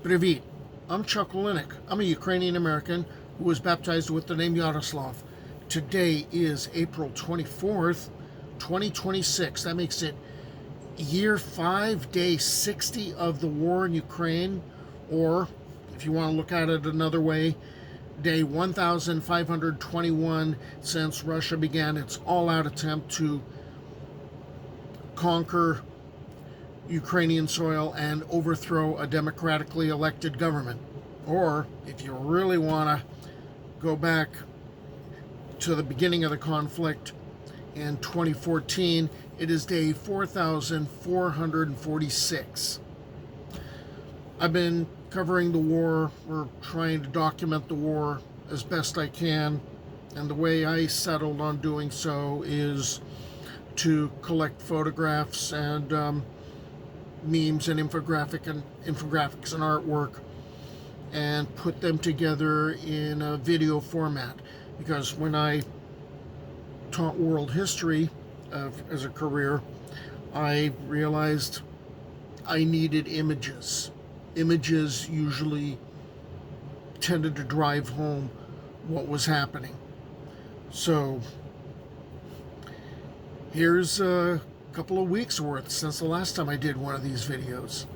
Привit, I'm Chuck Olinik. I'm a Ukrainian American who was baptized with the name Yaroslav. Today is April 24th, 2026. That makes it year 5, day 60 of the war in Ukraine, or if you want to look at it another way, day 1521 since Russia began its all-out attempt to conquer Ukrainian soil and overthrow a democratically elected government. Or, if you really want to go back to the beginning of the conflict in 2014, it is day 4446. I've been covering the war, or trying to document the war as best I can, and the way I settled on doing so is to collect photographs and memes and infographics and artwork and put them together in a video format, because when I taught world history as a career, I realized I needed images. Images usually tended to drive home what was happening. So here's a couple of weeks worth since the last time I did one of these videos.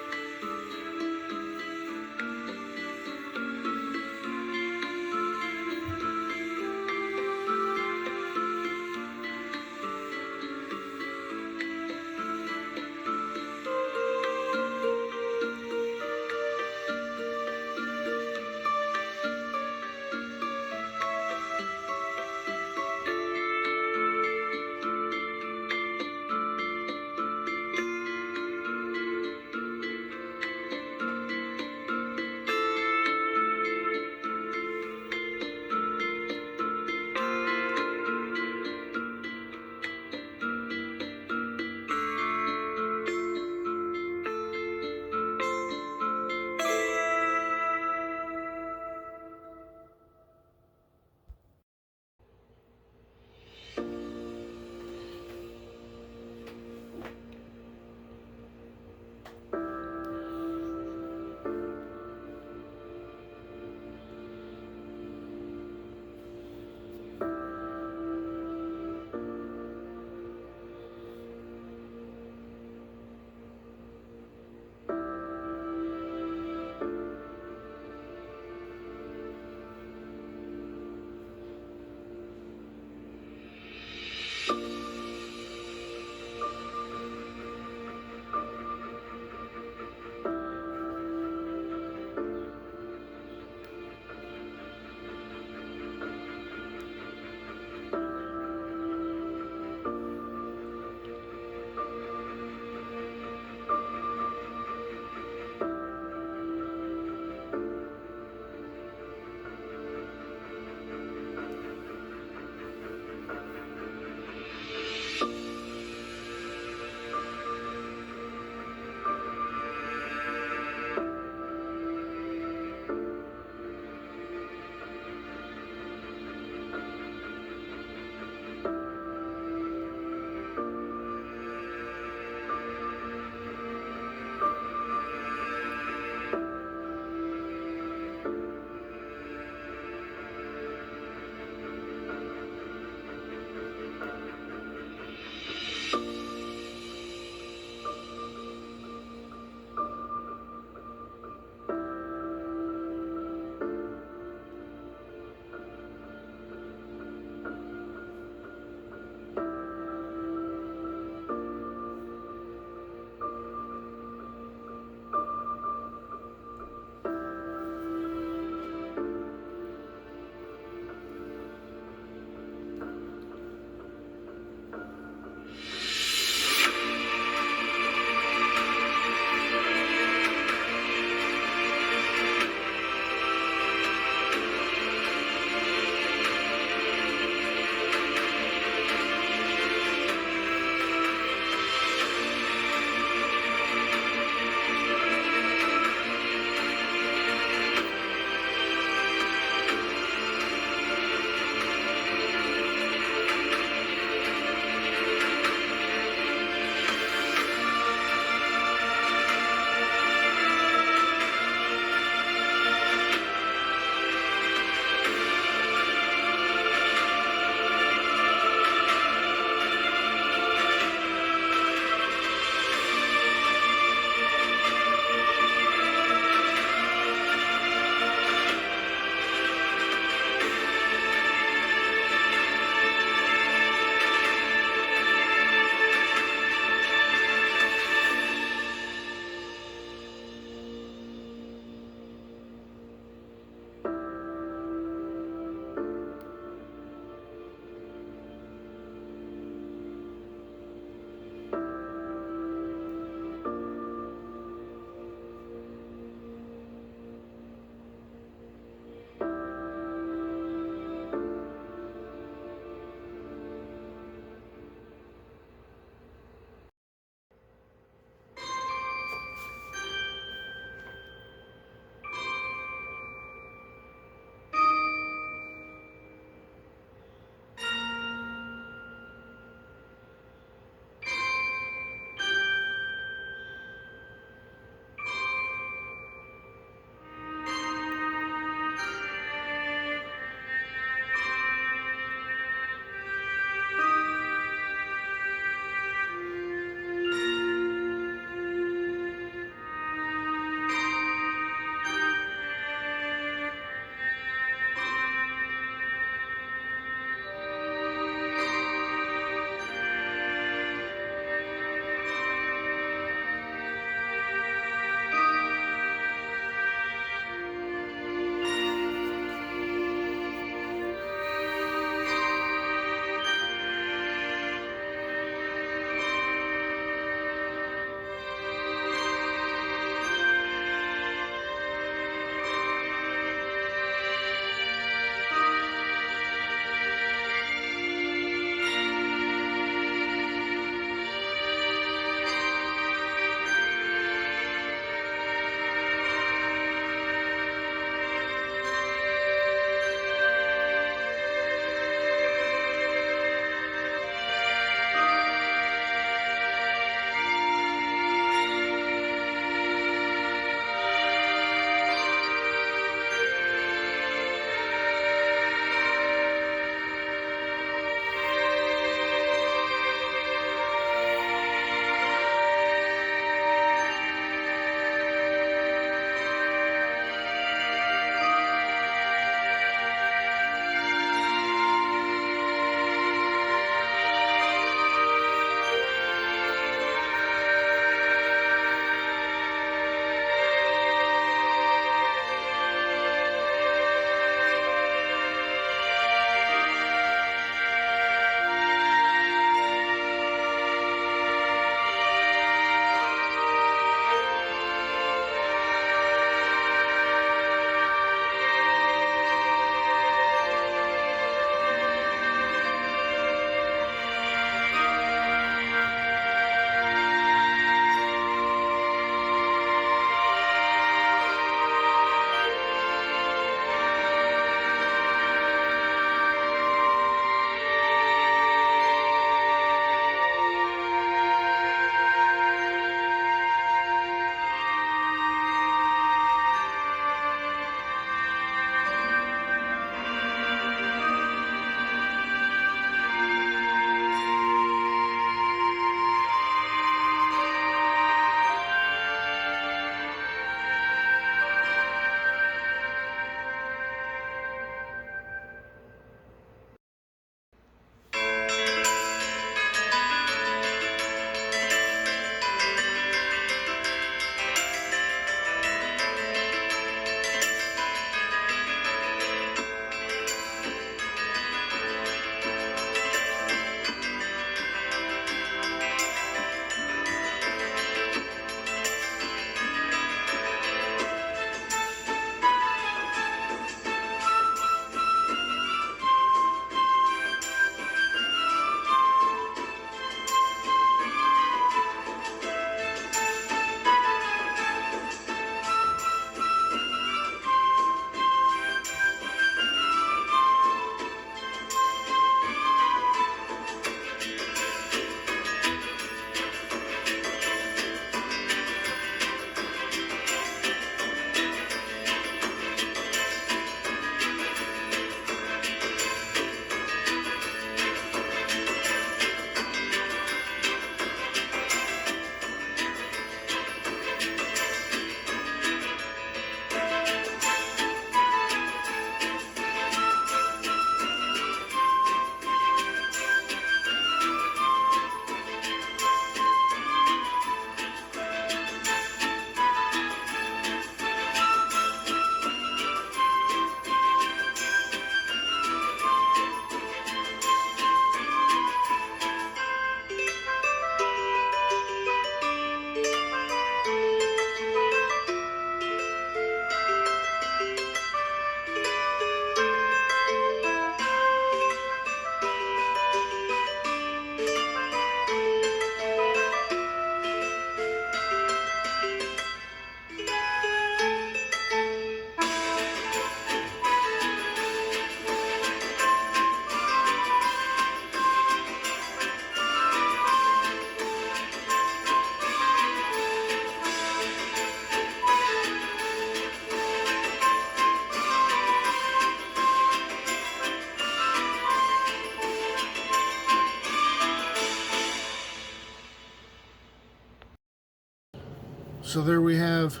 So there we have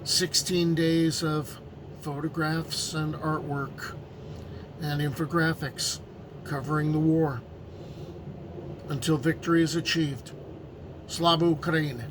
16 days of photographs and artwork and infographics covering the war until victory is achieved. Slava Ukraini.